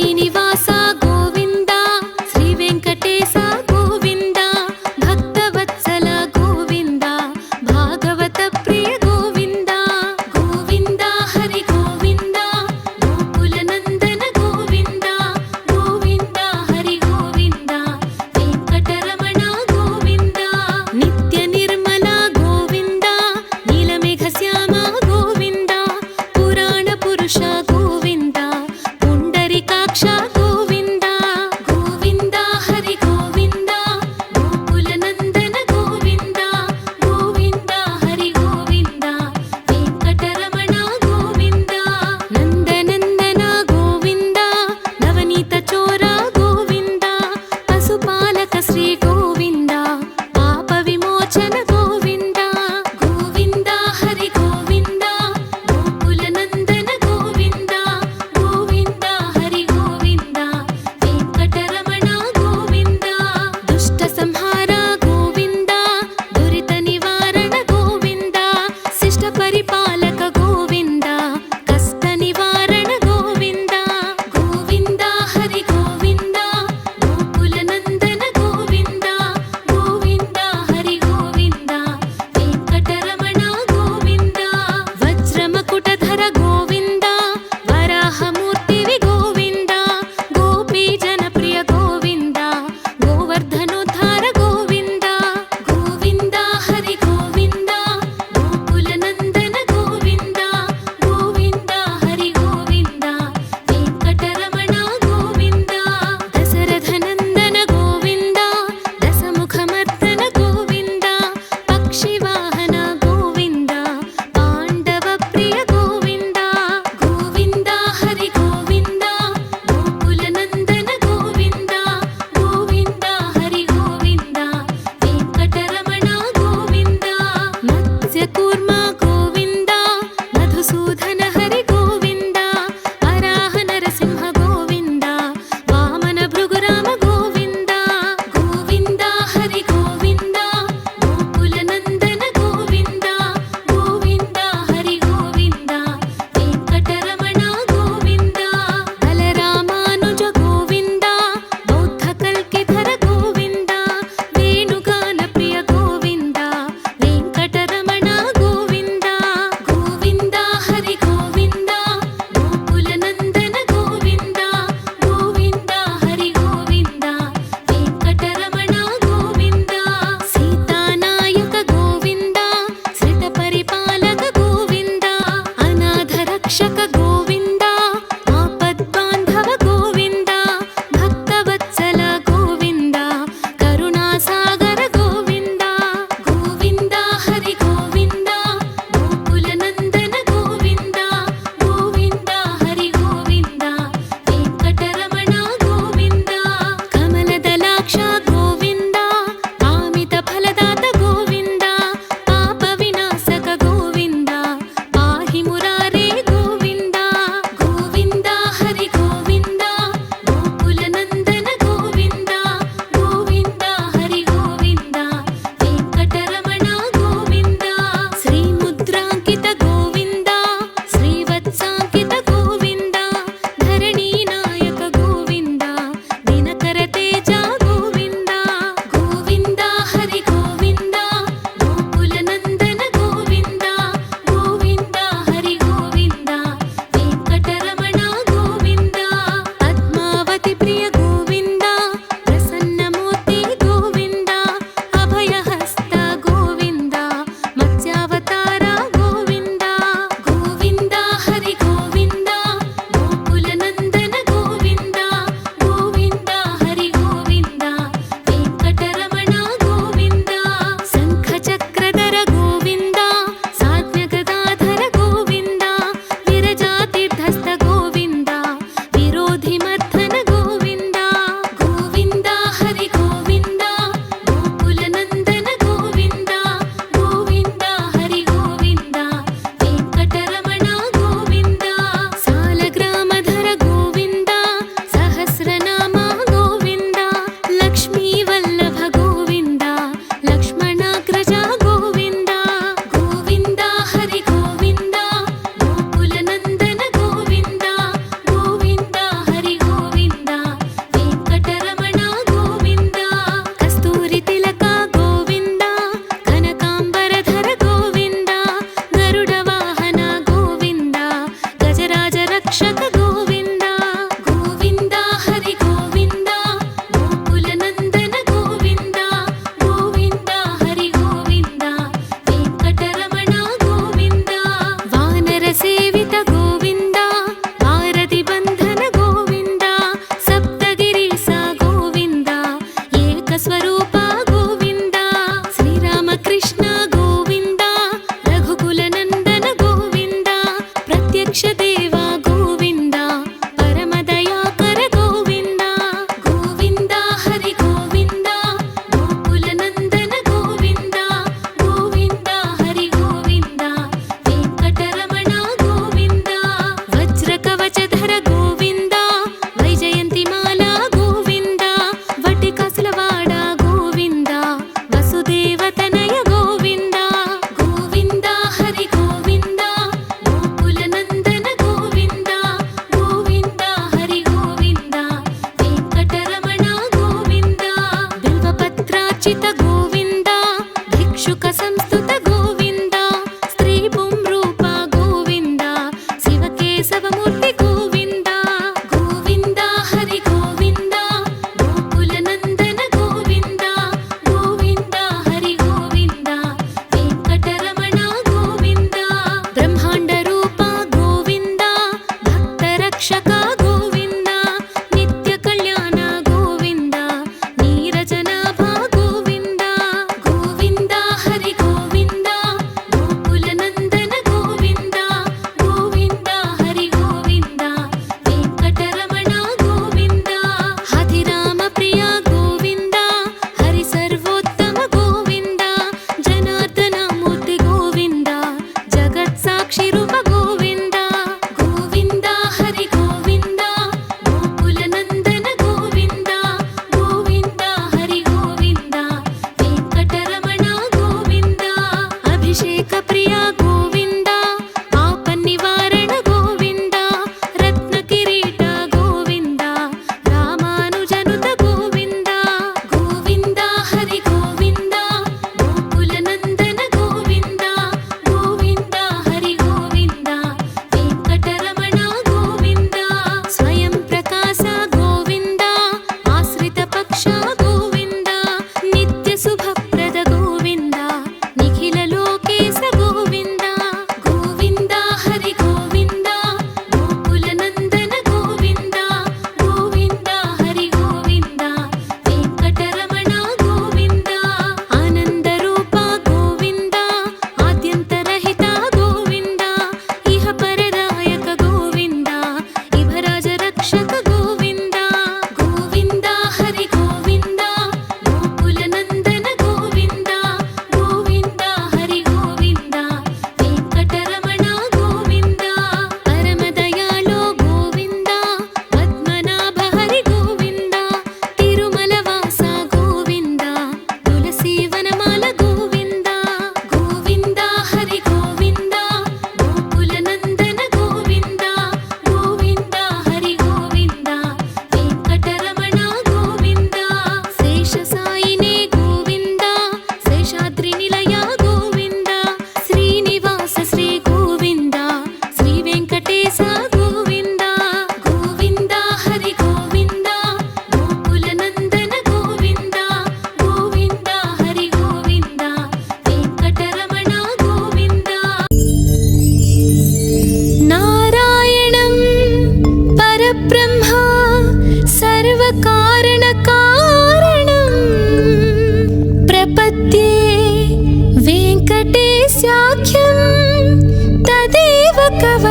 శ్రీనివాస గోవింద శ్రీ వెంకటేశ గోవింద భక్తవత్సల గోవింద భాగవత ప్రియ గోవింద గోవింద హరి గోవింద గోకుల నందన గోవింద గోవింద హరి గోవింద వెంకటరమణ గోవింద నిత్య నిర్మల గోవింద నీలమేఘ శ్యామ గోవింద పురాణ పురుష గోవింద పుండరీకాక్ష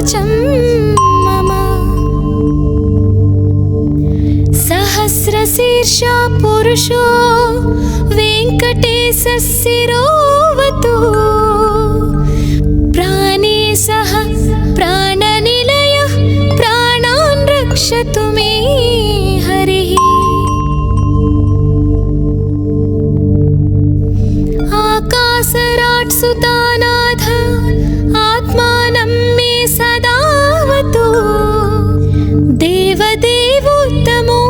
कवचं मम सहस्रशीर्षा पुरुषो वेङ्कटेशः शिरोवतु प्राणे सह प्राणनिलयः प्राणान् रक्षतु मे हरिः आकाशराट् सुतानाथ आत्मानं मे सदावतु देवदेवोत्तमो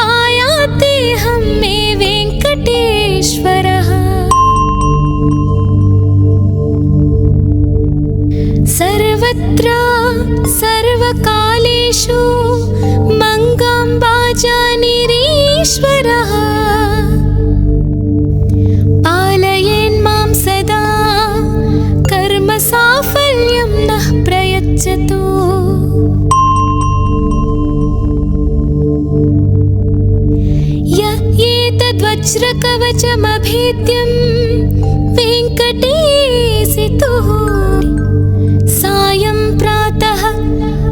पायातेऽहं मे वेङ्कटेश्वरः सर्वत्र सर्वकालेषु मङ्गाम्बाजानिरीश्वरः पालयेन् मां सदा कर्मसाफल्यं नः प्रयच्छतु य एतद्वज्रकवचमभेद्यं वेङ्कटेशितुः सायं प्रातः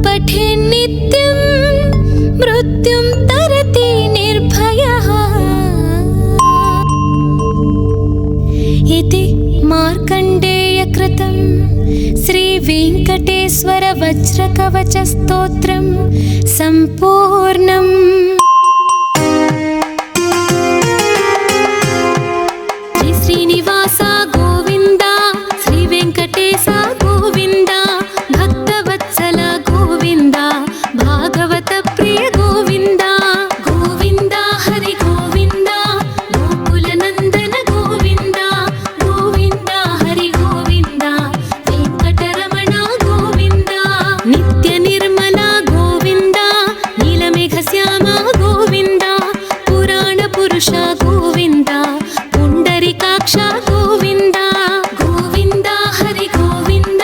पठेन्नित्यं मृत्युं तरति निर्भयः इति मार्कण्डेयकृतं श्रीवेङ्कटेश्वर वज्रकवचस्तोत्रं सम्पूर्णम्। श्रीनिवास गोविन्द श्रीवेङ्कटेश गोविन्द भक्तवत्सल गोविन्द भागवत प्रिय गोविन्द गोविन्द हरि गोविन्द गोकुलनन्दन गोविन्द गोविन्द हरि गोविन्द वेङ्कटरमण गोविन्द नित्यनिर्मल गोविन्द नीलमेघश्याम गोविन्द पुराणपुरुष गोविन्द पुण्डरीकाक्ष गोविन्द गोविन्द हरि गोविन्द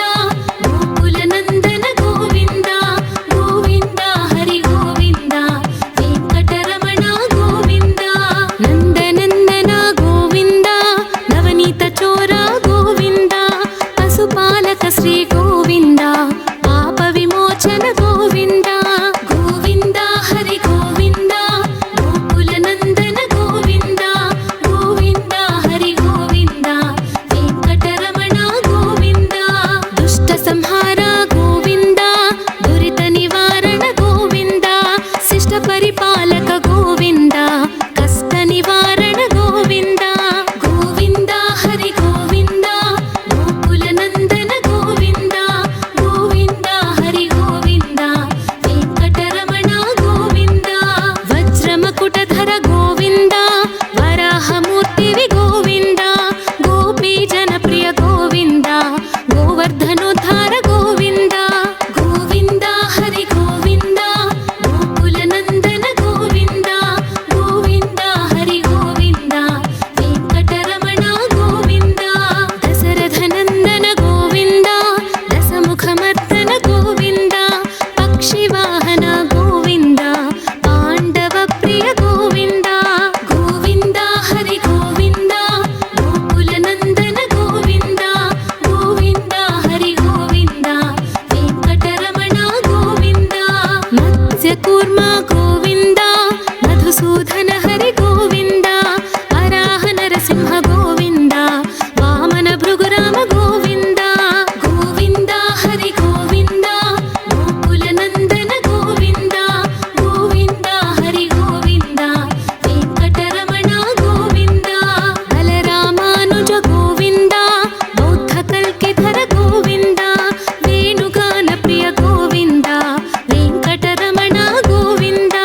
गोकुलनन्दन गोविन्द गोविन्द हरि गोविन्द वेङ्कटरमण गोविन्द नन्दनन्दन गोविन्द नवनीतचोर गोविन्द पशुपालक श्री गोविन्द पापविमोचन गोविन्द गोविन्द हरि गोविन्द गोकुलनन्दन गोविन्द गोविन्द हरि गोविन्द वेङ्कटरमण गोविन्द दुष्टसंहार गोविन्द दुरितनिवारण गोविन्द शिष्टपरिपालक गोविन्द कष्टनिवारण गोविन्द गोविन्द हरि गोविन्द गोकुलनन्दन गोविन्द गोविन्द हरि गोविन्द वेङ्कटरमण गोविन्द वज्रमकुटधर गोविन्द वराहमूर्तिवि गोविन्द गोपीजनप्रिय गोविन्द गोवर्धनोद्धार गोविन्द गोविन्द हरि गोविन्द गोकुलनन्दन गोविन्द गोविन्द हरि गोविन्द वेङ्कटरमण गोविन्द दशरथनन्दन गोविन्द दशमुखमर्दन गोविन्द पक्षिवाहन गोविन्द पाण्डवप्रिय गोविन्द गोविन्द हरि गोविन्द गोकुलनन्दन गोविन्द गोविन्द हरि गोविन्द वेङ्कटरमण गोविन्द मत्स्यकूर्म गोविन्द मधुसूदन हरि गोविन्द वराह नरसिंह गोविन्द वामन भृगुराम गोविन्द गोविन्द हरि गोविन्द गोकुलनन्दन गोविन्द गोविन्द हरि गोविन्द वेङ्कटरमण गोविन्द बलरामानुज गोविन्द बौद्धकल्किधर गोविन्द वेणुगानप्रिय गोविन्द वेङ्कटरमण गोविन्द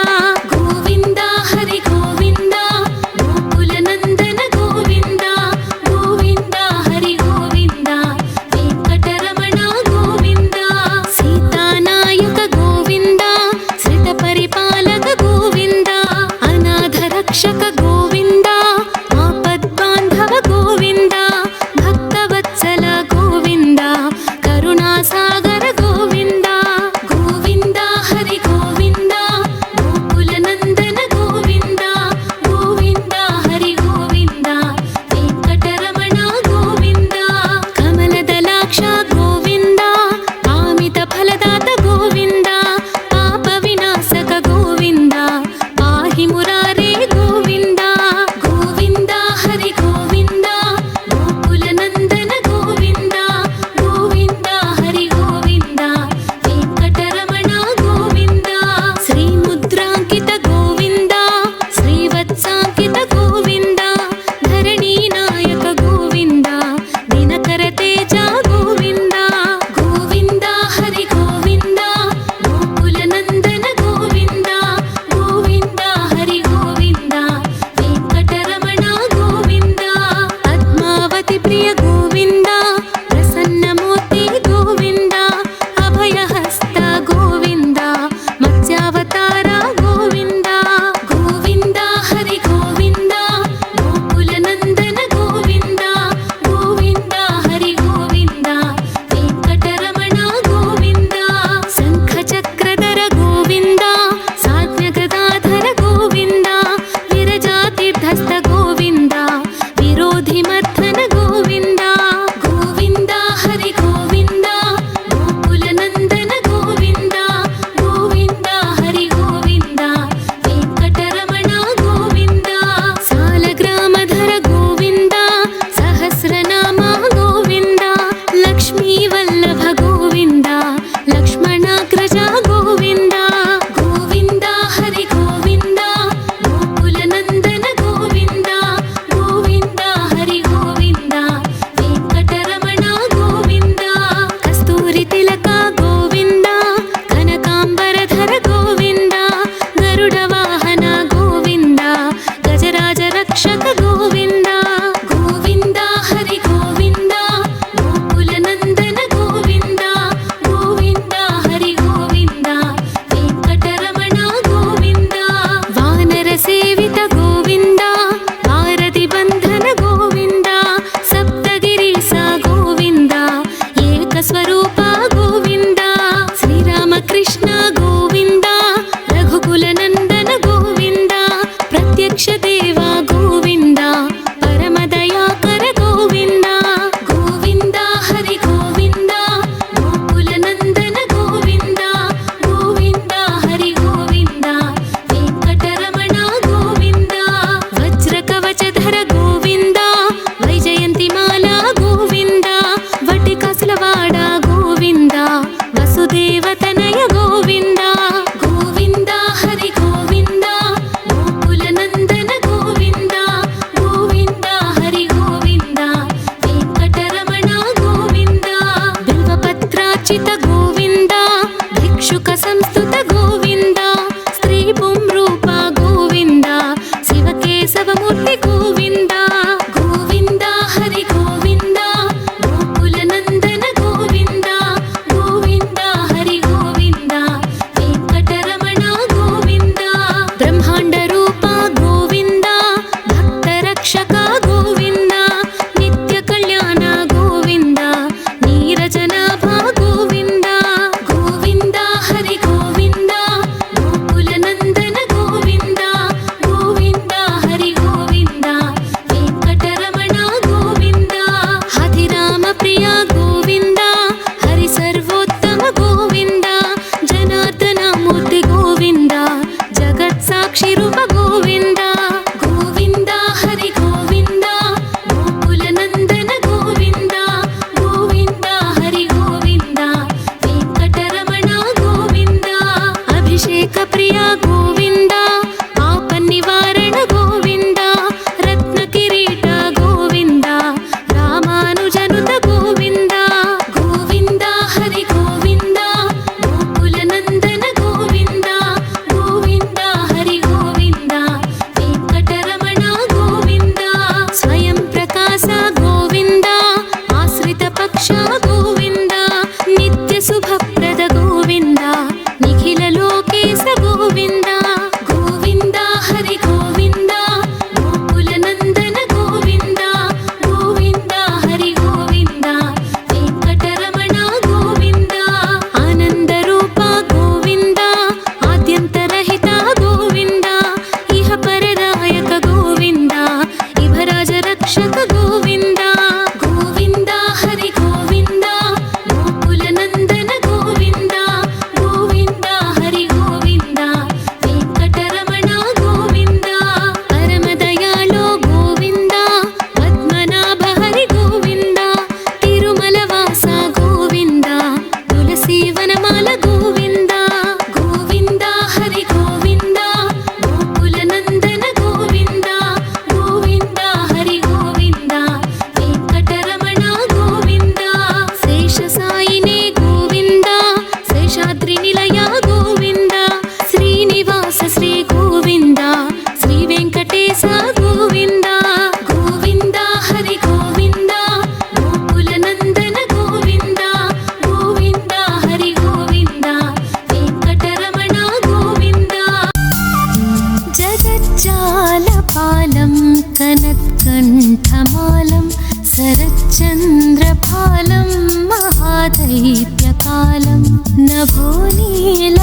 कण्ठमालं शरच्चन्द्रफालं महादैत्यकालं नभोनीलकायं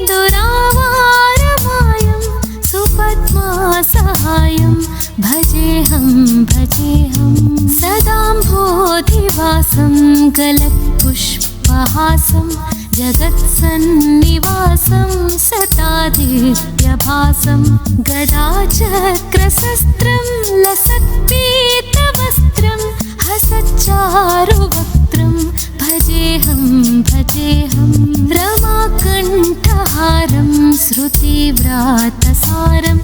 दुरावारमायं सुपद्मासहायं भजेऽहं सदाम्भोधिवासं गलत्पुष्पहासं जगत्सन्निवासं सतादित्यभासं गदाचक्रशस्त्रं लसत्पीतवस्त्रं हसच्चारुवक्त्रं भजेऽहं रमाकण्ठहारं श्रुतिव्रातसारं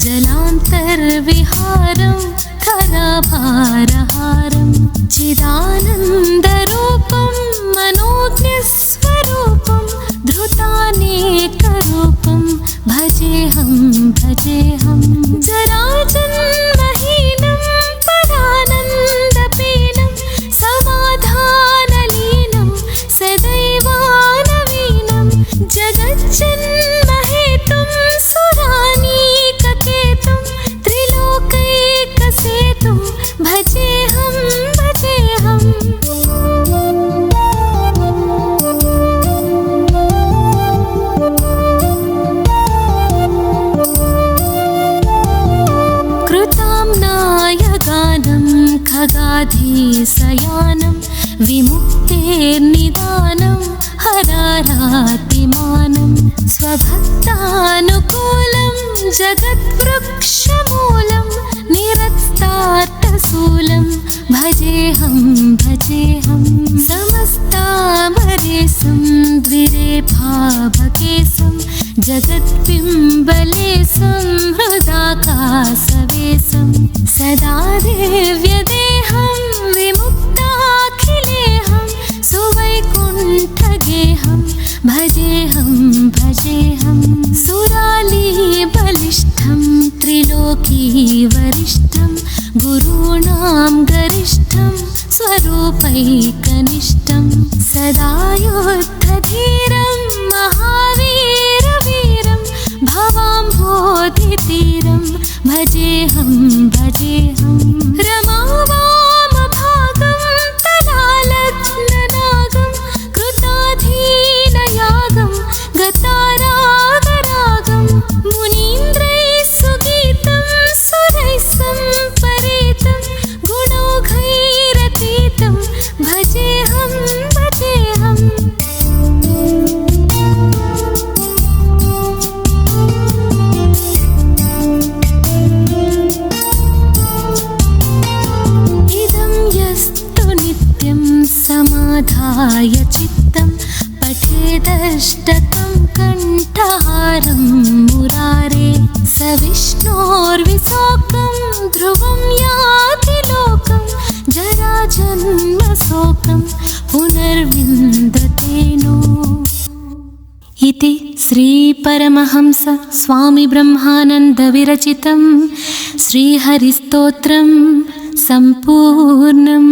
जलान्तर्विहारं खराभारहारं चिदानन्दरूपं मनोज्ञस्वरूपं धृतानेकरूपं भजेऽहं जराजन्महीनं परानन्दपीनं समाधानलीनं सदैवानवीनं जगज्जन्महेतुं सुरानीककेतुं त्रिलोकैकसेतुं भजेऽहं कृताम्नायगानं खगाधीशयानं विमुक्तेर्निदानं हरारातिमानं स्वभक्तानुकूलं जगद्वृक्षमूलं निरस्तार्थशूलं भजेऽहं समस्तामरेशं द्विरेफाभकेशं जगद्बिम्बलेशं हृदाकाशवेशं सदा दिव्यदेहं विमुक्ताखिलेहं सुवैकुण्ठगेहं भजेऽहं सुरालीबलिष्ठं त्रिलोकीवरिष्ठं गुरूणां गरिष्ठं स्वरूपैकनिष्ठं सदा युद्धधीरं महावीरवीरं भवाम्भोधितीरं भजेऽहं रमावामभागं तलालग्ननागं कृताधीनयागं गतारागरागं मुनीन्द्रैः सुगीतं सुरैः सम्परीतं गुणौघैरतीतं भजेऽहं इदं यस्तु नित्यं समाधाय चित्तं पठेदष्टकं कण्ठहारं मुरारे स विष्णोर्विशोकं ध्रुवं याति लोकं जराजन्मशोकं पुनर्विन्दतेनो इति श्रीपरमहंस स्वामी ब्रह्मानन्द विरचितं श्रीहरिस्तोत्रं सम्पूर्णम्।